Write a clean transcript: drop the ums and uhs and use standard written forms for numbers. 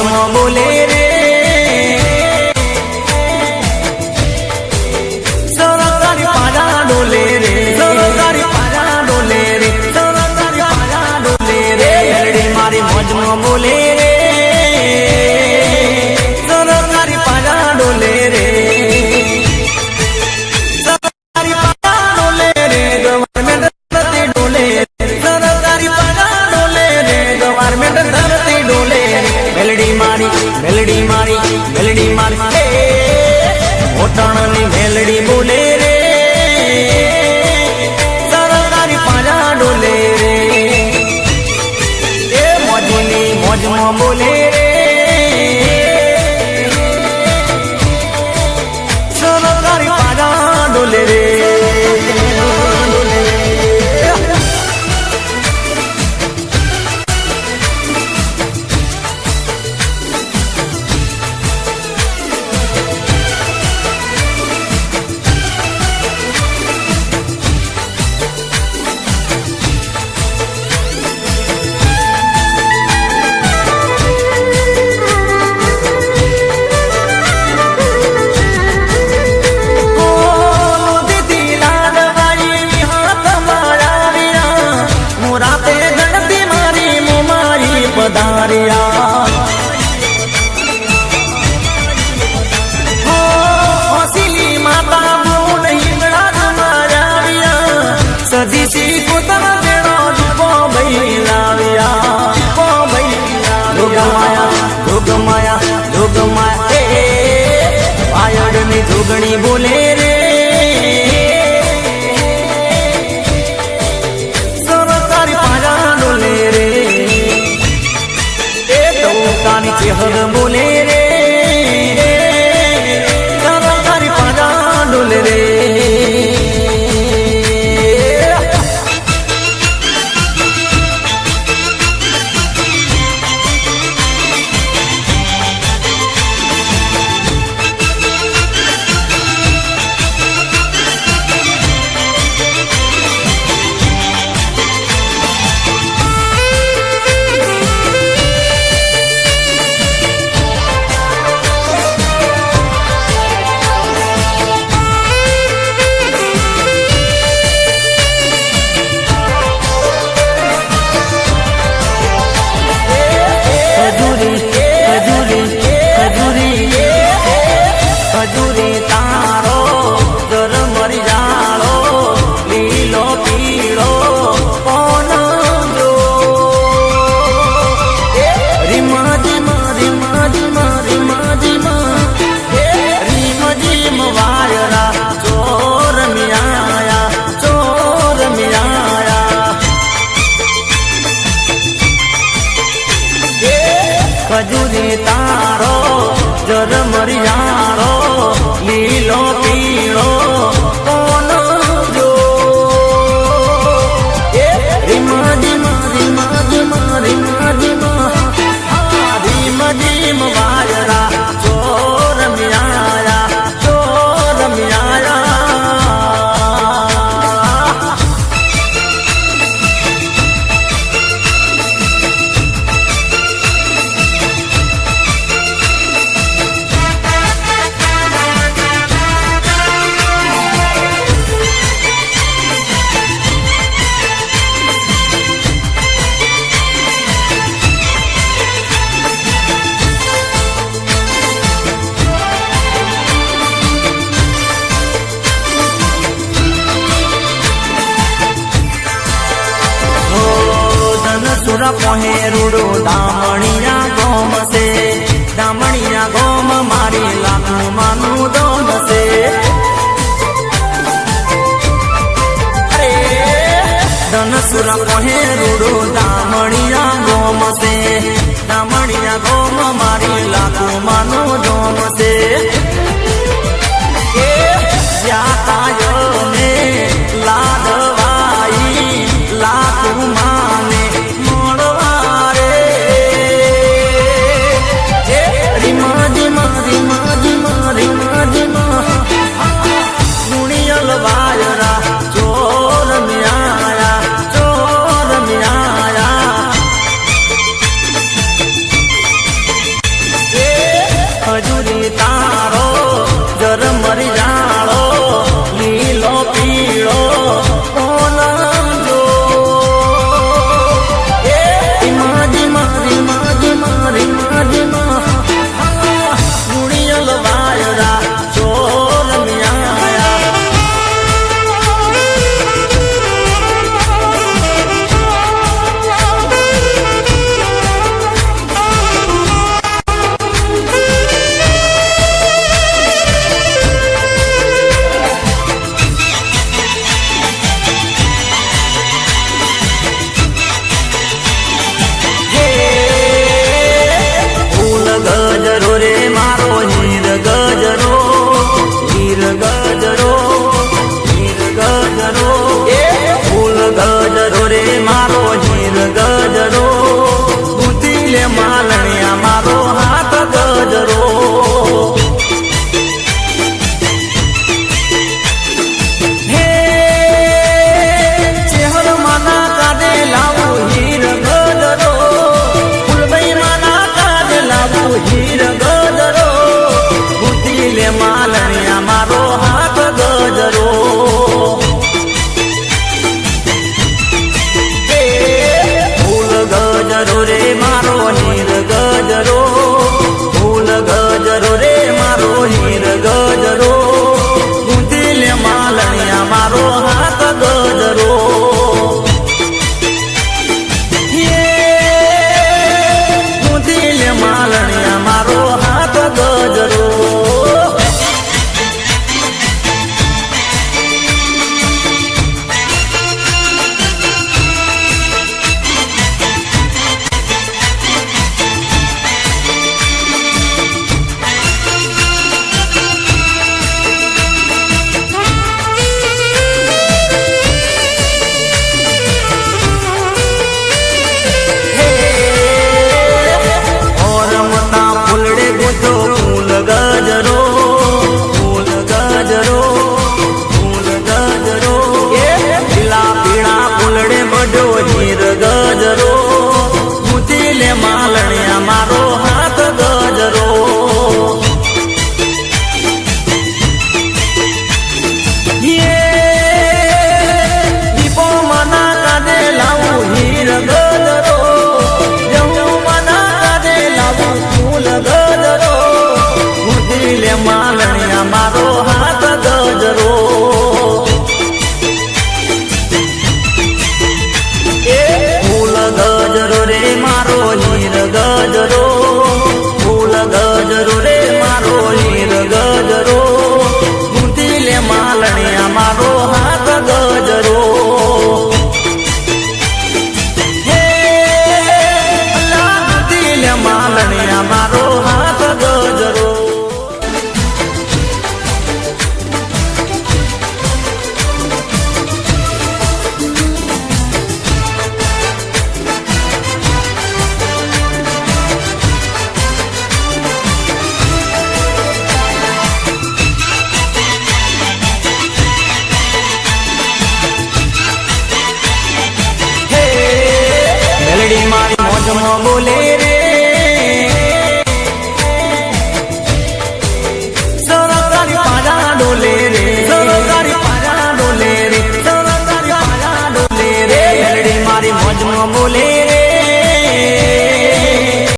મોજમાં બોલે રે સરકારી પાડા ડોલે રે સરકારી પાડા ડોલે રે સરકારી પાડા ડોલે રે મેલડી મારી મોજમાં બોલે રે સરકારી પાડા ડોલે રે સરકારી પાડા ડોલે રે ગવર્મેન્ટ ધરતી ડોલે સરકારી પાડા ડોલે રે ગવર્મેન્ટ ધરતી ડોલે મેલડી મારી મેલડી મારી મેલડી મારી મોટાણાની મેલડી બોલે રે સરકારી પાડા ડોલે રે એ મોજની મોજમાં બોલે રે સરકારી પાડા ડોલે રે હસીલી માતા બોલ હિંગળા તમારા સદીસી પોતાના બેડો દીપો ભાઈ લાવ્યા જોગમાયા પાયડની જોગણી બોલે રે સરકારી પાડા ડોલે રે ચેહર બોલે રે સરકારી પાડા ડોલે રે ખજૂરી તારો જર મરિયાળો લીલો પીળો કોણ જો રીમા ધીમા રીમા ધીમા રીમા ધીમા ધીમ ધીમ વાયરા ચોર મ્યાયા ચોર મ્યાયા સુરા પોહે રૂડો દામણિયા ગોમ છે દામણિયા ગોમ મારી લાખું માનું દોમ છે ધન સુરા પોહે રૂડો દામણિયા ગોમ છે દામણિયા ગોમ મારી લાખું માનું દોમ છે